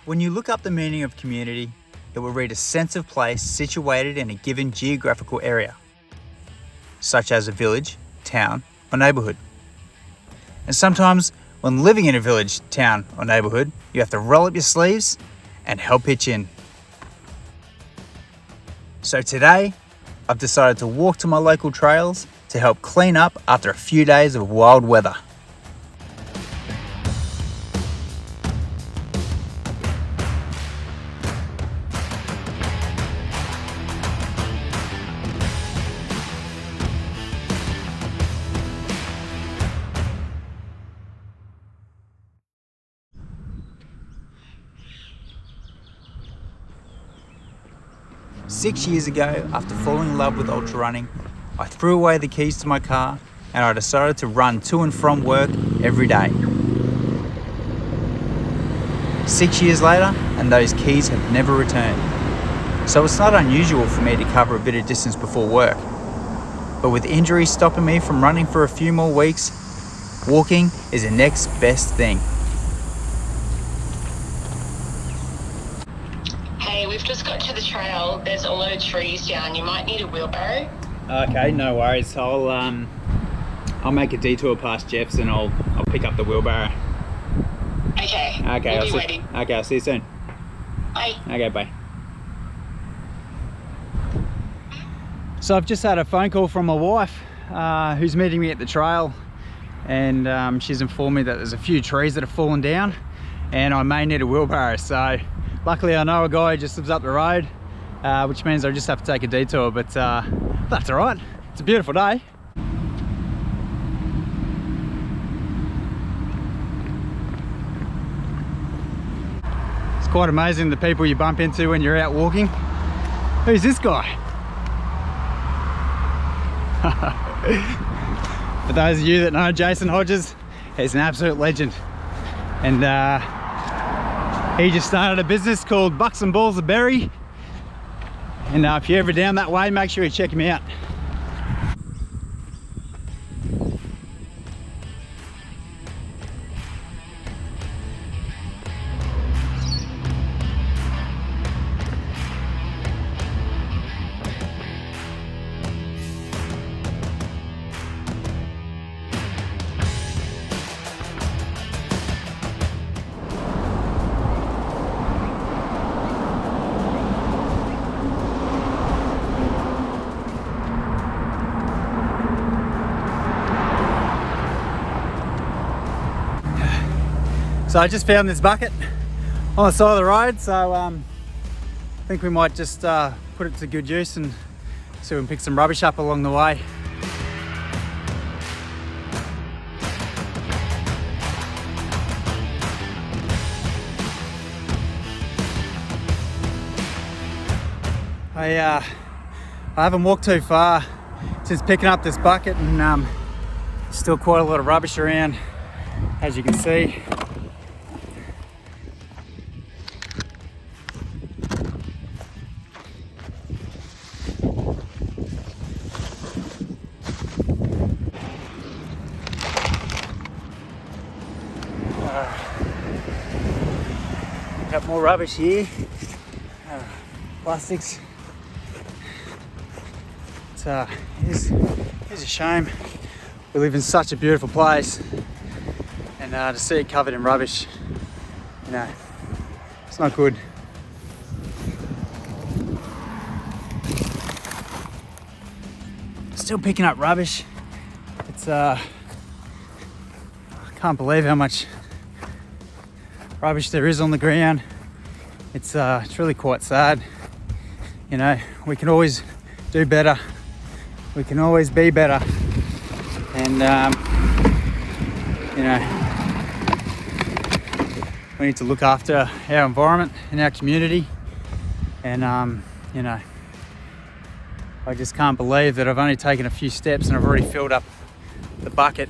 When you look up the meaning of community, it will read a sense of place situated in a given geographical area, such as a village, town, or neighbourhood. And sometimes, when living in a village, town, or neighbourhood, you have to roll up your sleeves and help pitch in. So today, I've decided to walk to my local trails to help clean up after a few days of wild weather. Six years ago, after falling in love with ultra running, I threw away the keys to my car and I decided to run to and from work every day. 6 years later, and those keys have never returned. So it's not unusual for me to cover a bit of distance before work. But with injuries stopping me from running for a few more weeks, walking is the next best thing. Hey, we've just got to the trail. There's a lot of trees down. You might need a wheelbarrow. Okay, no worries. I'll make a detour past Jeff's and I'll pick up the wheelbarrow. Okay. Okay, We'll be waiting. Okay, I'll see you soon. Bye. Okay, bye. So I've just had a phone call from my wife, who's meeting me at the trail, and she's informed me that there's a few trees that have fallen down, and I may need a wheelbarrow. So luckily I know a guy who just lives up the road, which means I just have to take a detour, but that's all right. It's a beautiful day. It's quite amazing the people you bump into when you're out walking. Who's this guy? For those of you that know Jason Hodges, he's an absolute legend. And he just started a business called Bucks and Balls of Berry. And if you're ever down that way, make sure you check him out. So I just found this bucket on the side of the road, so I think we might just put it to good use and see if we can pick some rubbish up along the way. I haven't walked too far since picking up this bucket, and still quite a lot of rubbish around, as you can see. Got more rubbish here, plastics. It's a shame. We live in such a beautiful place, and to see it covered in rubbish, you know, it's not good. Still picking up rubbish. It's I can't believe how much rubbish there is on the ground. It's really quite sad. You know, we can always do better. We can always be better. And you know, we need to look after our environment and our community. And you know, I just can't believe that I've only taken a few steps and I've already filled up the bucket.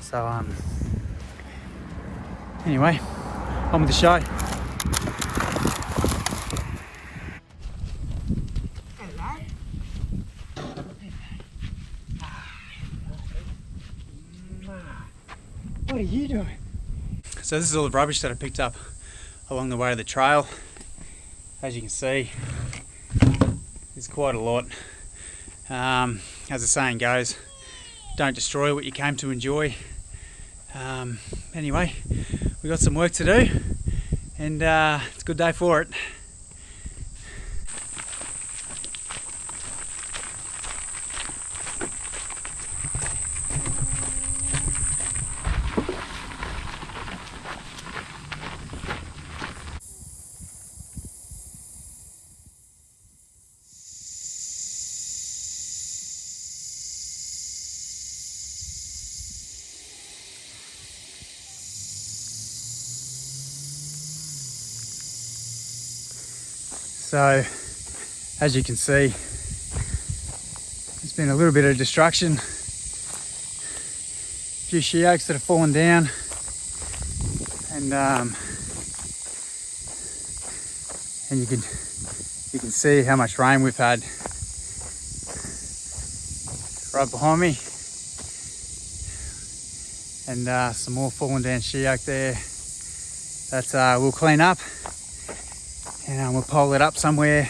So anyway, on with the show. What are you doing? So this is all the rubbish that I picked up along the way to the trail. As you can see, there's quite a lot. As the saying goes, don't destroy what you came to enjoy. Anyway, we got some work to do, and it's a good day for it. So, as you can see, there's been a little bit of destruction. A few she oaks that have fallen down, and you can see how much rain we've had right behind me, and some more fallen down she oak there that we'll clean up. And we'll pole it up somewhere.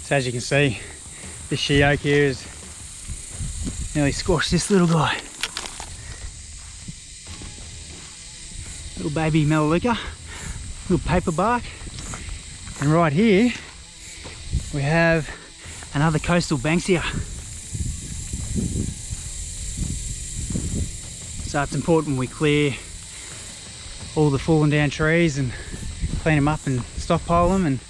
So as you can see, this she oak here is nearly squashed this little guy. Little baby melaleuca, little paper bark, and right here we have another coastal banksia. So it's important we clear all the fallen down trees and clean them up and stockpile them, and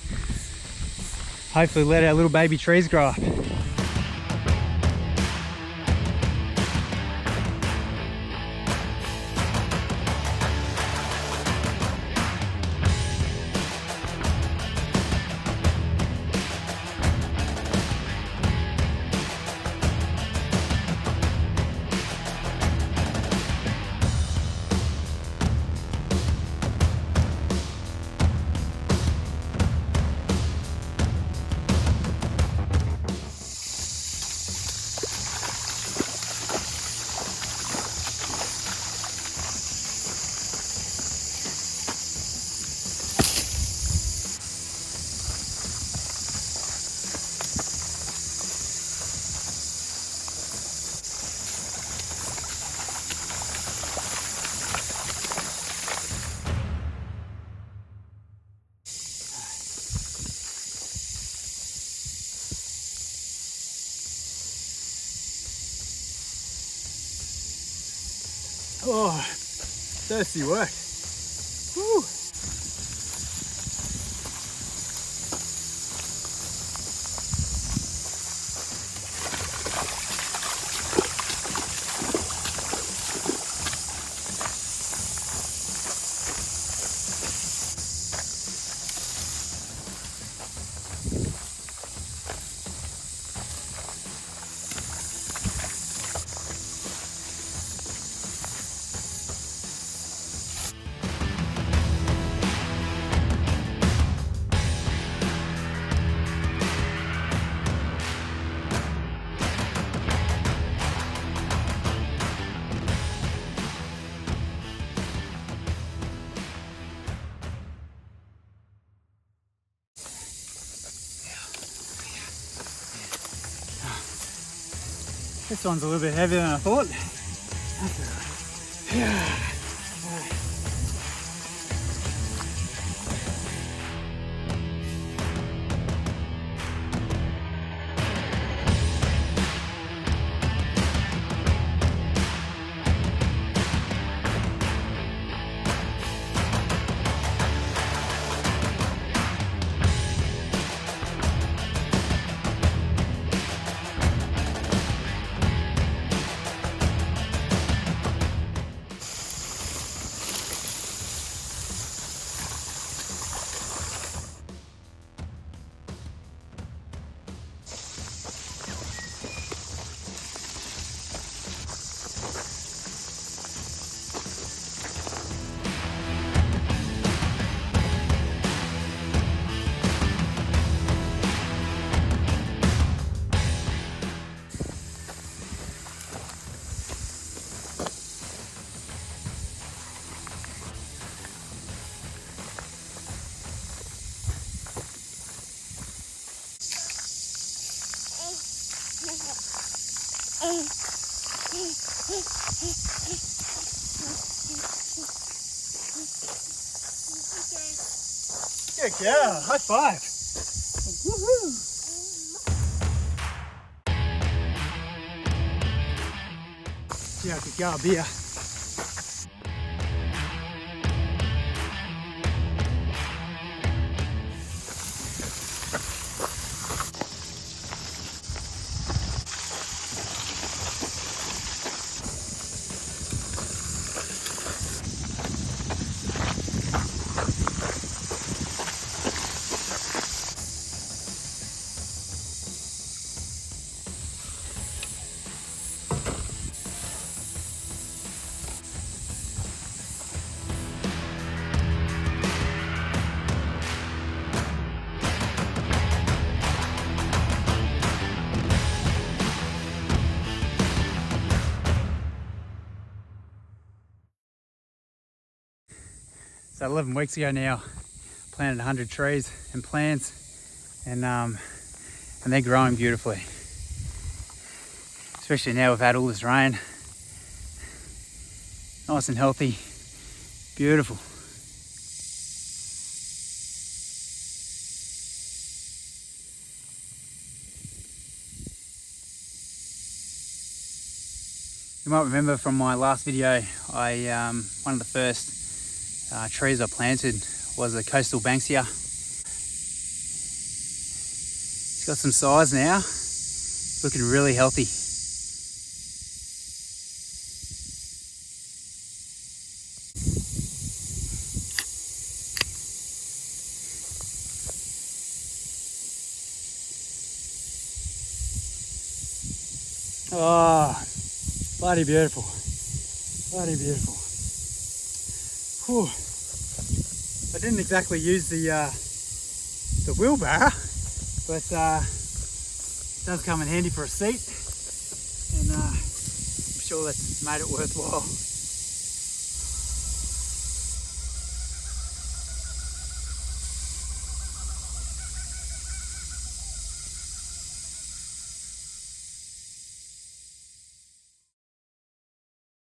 hopefully let our little baby trees grow up. Oh, thirsty work. Woo. This one's a little bit heavier than I thought. That's all right. Good girl, high five. Woohoo. Yeah, good girl, beer. So 11 weeks ago now, planted 100 trees and plants, and they're growing beautifully. Especially now we've had all this rain. Nice and healthy, beautiful. You might remember from my last video, one of the first trees I planted was a coastal banksia. It's got some size now, it's looking really healthy. Oh, bloody beautiful, bloody beautiful. Whew. I didn't exactly use the wheelbarrow, but it does come in handy for a seat, and I'm sure that's made it worthwhile.